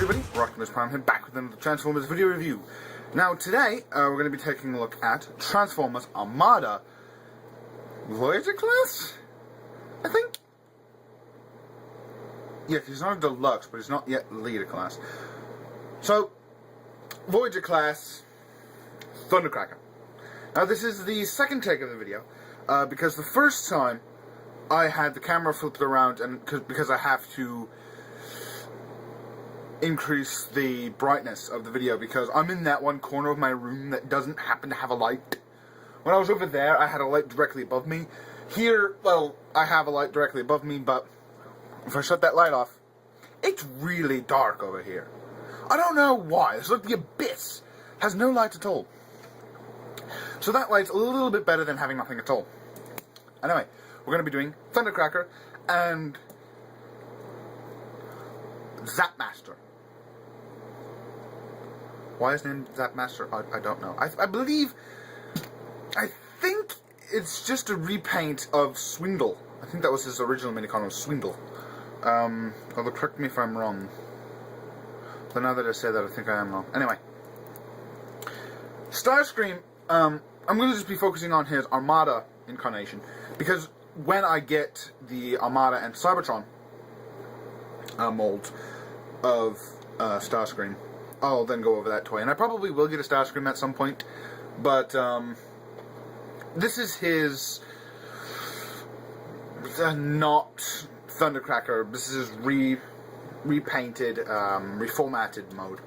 everybody, Rockman's Prime here, back with another Transformers video review. Now today, we're going to be taking a look at Transformers Armada Voyager class? I think? Yeah, he's not a deluxe, but he's not yet leader class. So, Voyager class, Thundercracker. Now this is the second take of the video, because the first time I had the camera flipped around, and because I have to increase the brightness of the video because I'm in that one corner of my room that doesn't happen to have a light. When I was over there, I had a light directly above me. Here, well, I have a light directly above me, but if I shut that light off, it's really dark over here. I don't know why. It's like the abyss has no light at all. So that light's a little bit better than having nothing at all. Anyway, we're going to be doing Thundercracker and Zapmaster. Why is his name Zapmaster? I don't know. I think it's just a repaint of Swindle. I think that was his original minicon, was Swindle. Although correct me if I'm wrong. But now that I say that, I think I am wrong. Anyway. Starscream, I'm going to just be focusing on his Armada incarnation. Because when I get the Armada and Cybertron molds of Starscream, I'll then go over that toy. And I probably will get a Starscream at some point, but this is his not Thundercracker. This is his repainted, reformatted mode.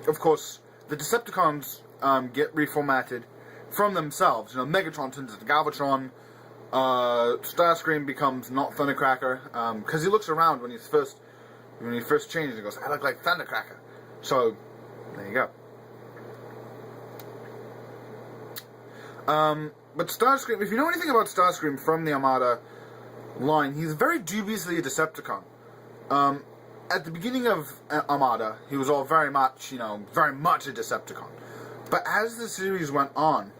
Of course, the Decepticons get reformatted from themselves. You know, Megatron turns into Galvatron. Starscream becomes not Thundercracker because he looks around when he first changes and goes, "I look like Thundercracker." So there you go. But Starscream, if you know anything about Starscream from the Armada line, he's very dubiously a Decepticon. At the beginning of Armada, he was all very much, very much a Decepticon. But as the series went on,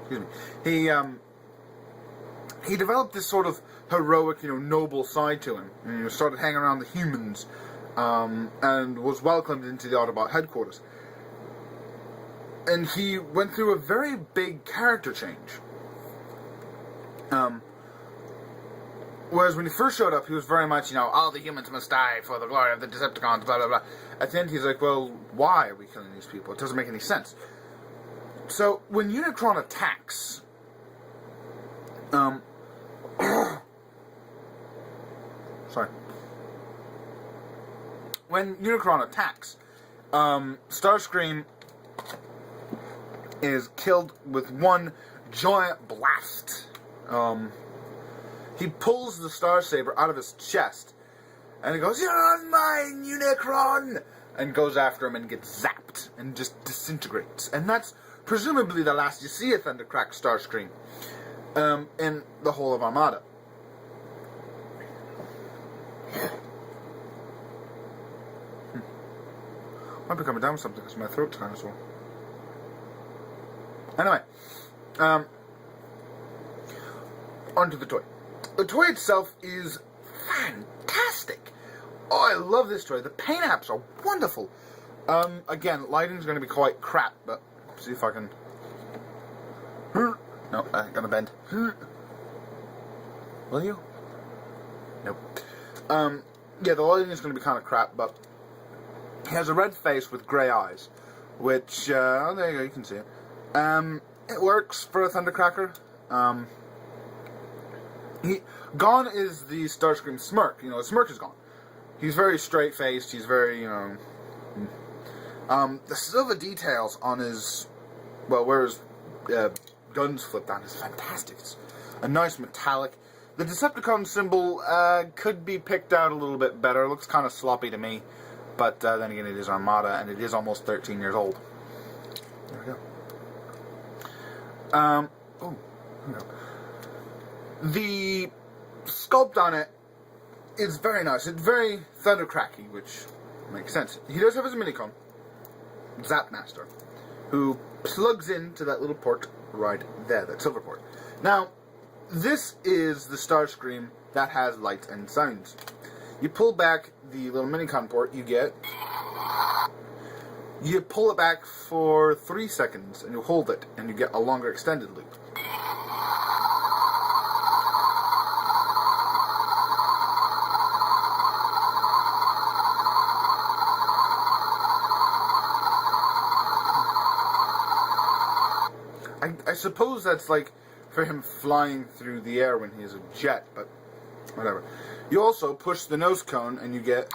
excuse me, he developed this sort of heroic, noble side to him. And he started hanging around the humans, and was welcomed into the Autobot headquarters. And he went through a very big character change. Whereas when he first showed up, he was very much, all the humans must die for the glory of the Decepticons, blah, blah, blah. At the end, he's like, well, why are we killing these people? It doesn't make any sense. So, when Unicron attacks, sorry. When Unicron attacks, Starscream is killed with one giant blast. He pulls the Star Saber out of his chest, and he goes, "You're mine, Unicron!" and goes after him and gets zapped and just disintegrates. And that's presumably the last you see of Thundercracker Starscream in the whole of Armada. Might be coming down with something because my throat's kind of sore. Anyway, onto the toy. The toy itself is fantastic. Oh, I love this toy. The paint apps are wonderful. Again, lighting's going to be quite crap, but see if I can. No, I ain't gonna bend. Will you? Nope. Yeah, the lighting is going to be kind of crap, but he has a red face with grey eyes, which, oh, there you go, you can see it. It works for a Thundercracker. Gone is the Starscream smirk. The smirk is gone. He's very straight-faced. He's very, the silver details on his, well, where his guns flipped on is fantastic. It's a nice metallic. The Decepticon symbol could be picked out a little bit better. It looks kind of sloppy to me. But then again, it is Armada, and it is almost 13 years old. There we go. Oh, here we go. The sculpt on it is very nice. It's very Thundercracky, which makes sense. He does have his minicon, Zapmaster, who plugs into that little port right there, that silver port. Now, this is the Starscream that has lights and sounds. You pull back the little mini-con port you get. You pull it back for 3 seconds, and you hold it, and you get a longer extended loop. I suppose that's like for him flying through the air when he's a jet, but whatever. You also push the nose cone and you get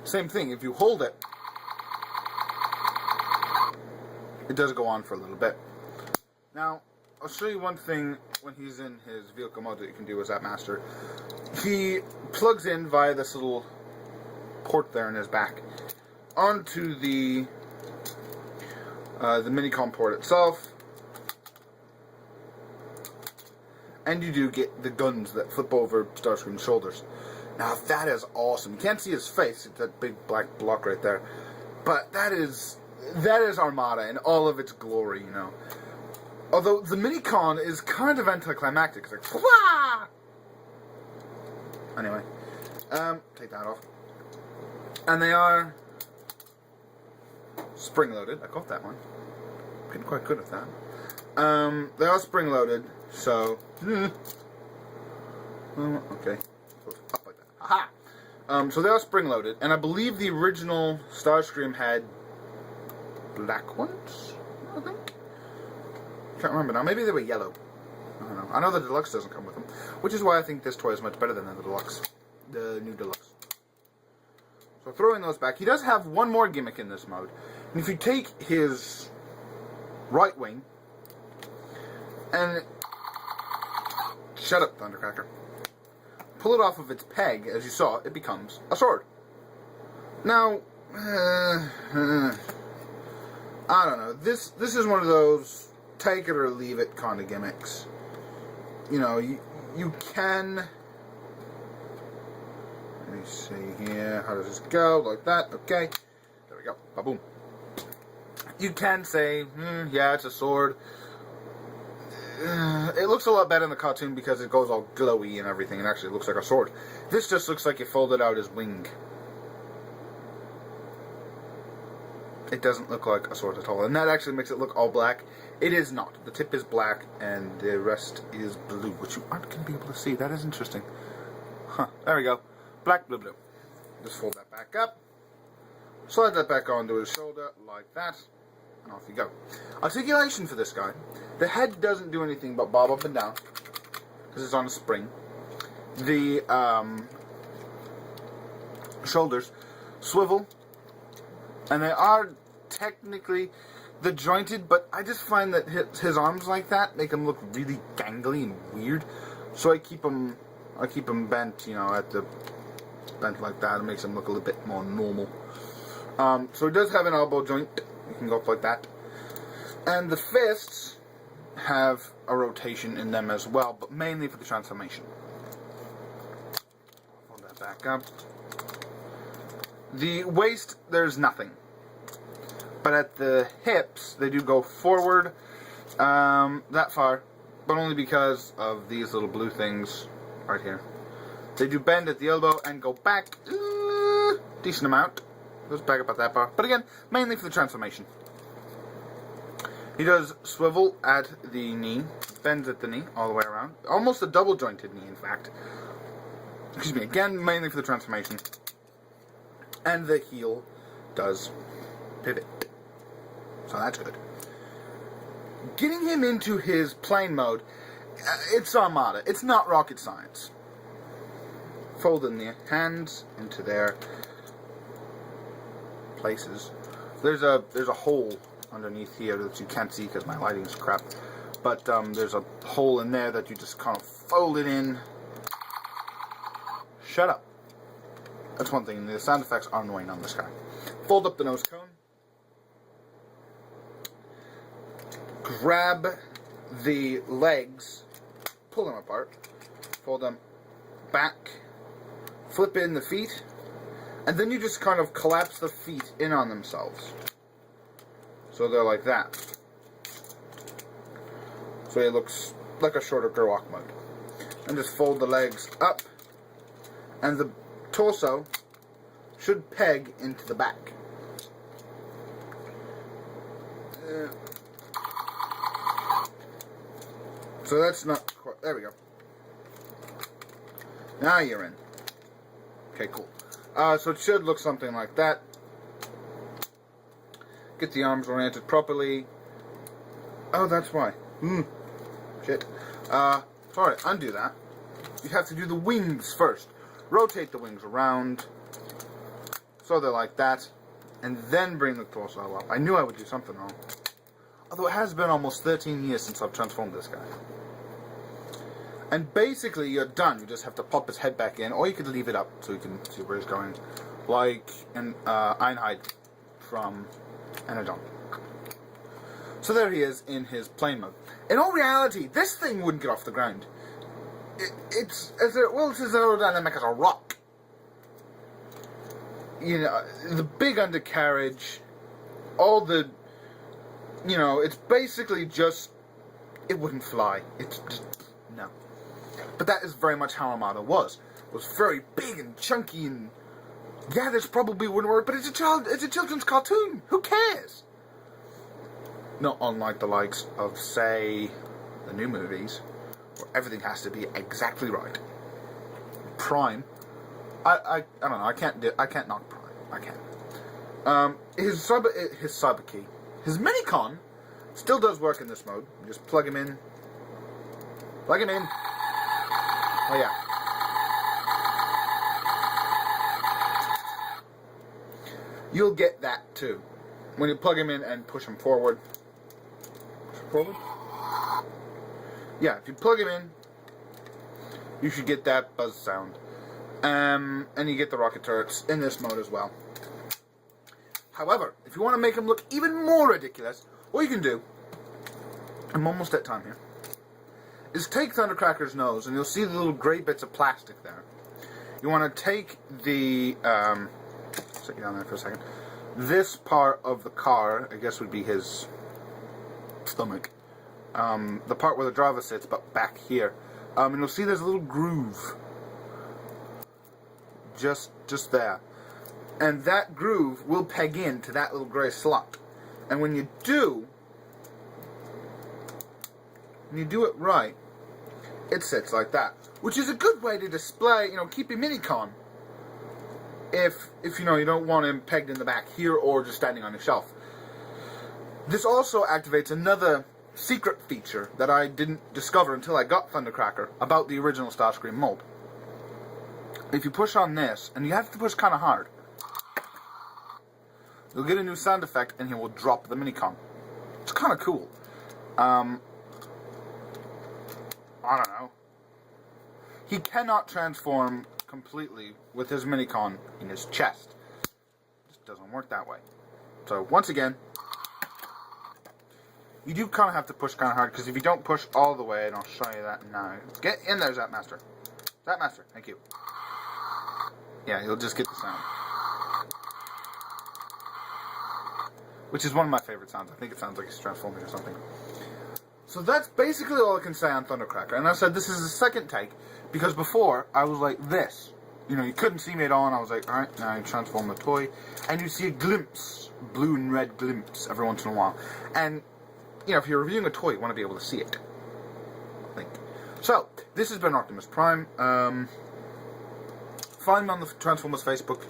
same thing. If you hold it, it does go on for a little bit. Now, I'll show you one thing when he's in his vehicle mode that you can do as that master. He plugs in via this little port there in his back onto the mini-com port itself, and you do get the guns that flip over Starscream's shoulders. Now that is awesome. You can't see his face; it's that big black block right there. But that is Armada in all of its glory, you know. Although the mini-con is kind of anticlimactic. It's like, wah! Anyway, take that off, and they are spring-loaded. I caught that one. Getting quite good at that. They are spring-loaded, so okay, up like that. Aha! So they are spring-loaded, and I believe the original Starscream had black ones. I think. Can't remember now. Maybe they were yellow. I don't know. I know the deluxe doesn't come with them, which is why I think this toy is much better than the deluxe, the new deluxe. So throwing those back, he does have one more gimmick in this mode. And if you take his right wing and shut up, Thundercracker, pull it off of its peg, as you saw, it becomes a sword. Now, I don't know. This is one of those take it or leave it kind of gimmicks. You know, you can. Let me see here. How does this go? Like that. Okay. There we go. Ba-boom. You can say, yeah, it's a sword. It looks a lot better in the cartoon because it goes all glowy and everything, and actually looks like a sword. This just looks like you folded out his wing. It doesn't look like a sword at all, and that actually makes it look all black. It is not. The tip is black, and the rest is blue, which you aren't going to be able to see. That is interesting. Huh. There we go. Black, blue, blue. Just fold that back up. Slide that back onto his shoulder, like that. And off you go. Articulation for this guy. The head doesn't do anything but bob up and down, because it's on a spring. The shoulders swivel, and they are technically the jointed, but I just find that his arms like that make him look really gangly and weird. So I keep him bent, you know, bent like that. It makes him look a little bit more normal. So it does have an elbow joint. You can go up like that. And the fists have a rotation in them as well, but mainly for the transformation. Hold that back up. The waist, there's nothing. But at the hips, they do go forward that far, but only because of these little blue things right here. They do bend at the elbow and go back decent amount. Goes back about that far. But again, mainly for the transformation. He does swivel at the knee, bends at the knee all the way around. Almost a double jointed knee, in fact. Excuse me, again, mainly for the transformation. And the heel does pivot. So that's good. Getting him into his plane mode, it's Armada. It's not rocket science. Folding the hands into their places. There's a hole underneath here that you can't see because my lighting's crap. But there's a hole in there that you just kind of fold it in. Shut up. That's one thing. The sound effects are annoying on this guy. Fold up the nose cone. Grab the legs. Pull them apart. Fold them back. Flip in the feet. And then you just kind of collapse the feet in on themselves. So they're like that. So it looks like a shorter Gerwalk mode. And just fold the legs up. and the torso should peg into the back. So that's not quite, there we go. Now you're in. Okay, cool. So it should look something like that. Get the arms oriented properly. Oh, that's why. Shit. Sorry, undo that. You have to do the wings first. Rotate the wings around so they're like that, and then bring the torso up. I knew I would do something wrong. Although it has been almost 13 years since I've transformed this guy. And basically, you're done. You just have to pop his head back in, or you could leave it up so you can see where he's going. Like in Einheit from Energon. So there he is in his plane mode. In all reality, this thing wouldn't get off the ground. It's as aerodynamic as a rock. You know, the big undercarriage, all the, you know, it's basically just, it wouldn't fly. It's just, no. But that is very much how Armada was. It was very big and chunky and, yeah, this probably wouldn't work, but it's a children's cartoon. Who cares? Not unlike the likes of, say, the new movies, where everything has to be exactly right. Prime, I don't know. I can't knock Prime. I can't. His cyber key, his minicon, still does work in this mode. You just plug him in. Plug him in. Oh yeah. You'll get that too when you plug him in and push him forward. Forward? Yeah, if you plug him in, you should get that buzz sound. And you get the rocket turrets in this mode as well. However, if you want to make him look even more ridiculous, what you can do, I'm almost at time here, is take Thundercracker's nose, and you'll see the little grey bits of plastic there. You want to take the, sit you down there for a second, this part of the car, I guess would be his stomach, the part where the driver sits, but back here, and you'll see there's a little groove, just there, and that groove will peg into that little grey slot, and when you do it right, it sits like that, which is a good way to display, you know, keep your minicon, if you know, you don't want him pegged in the back here or just standing on a shelf. This also activates another secret feature that I didn't discover until I got Thundercracker about the original Starscream mold. If you push on this, and you have to push kind of hard, you'll get a new sound effect and he will drop the minicon. It's kind of cool. I don't know. He cannot transform completely with his minicon in his chest. It just doesn't work that way. So once again, you do kind of have to push kind of hard, because if you don't push all the way, and I'll show you that now. Get in there, Zapmaster. Zapmaster, thank you. Yeah, you'll just get the sound. Which is one of my favorite sounds. I think it sounds like he's transforming or something. So that's basically all I can say on Thundercracker. And I said this is the second take, because before, I was like this. You know, you couldn't see me at all, and I was like, alright, now I transform the toy. And you see a glimpse, blue and red glimpse, every once in a while. And, you know, if you're reviewing a toy, you want to be able to see it. I think. So, this has been Optimus Prime. Find me on the Transformers Facebook,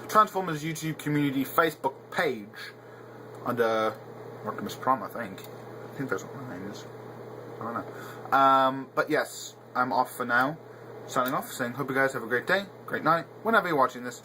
Transformers YouTube community Facebook page under Optimus Prime, I think. I think that's what my name is. I don't know. But yes, I'm off for now. Signing off, saying hope you guys have a great day, great night, whenever you're watching this.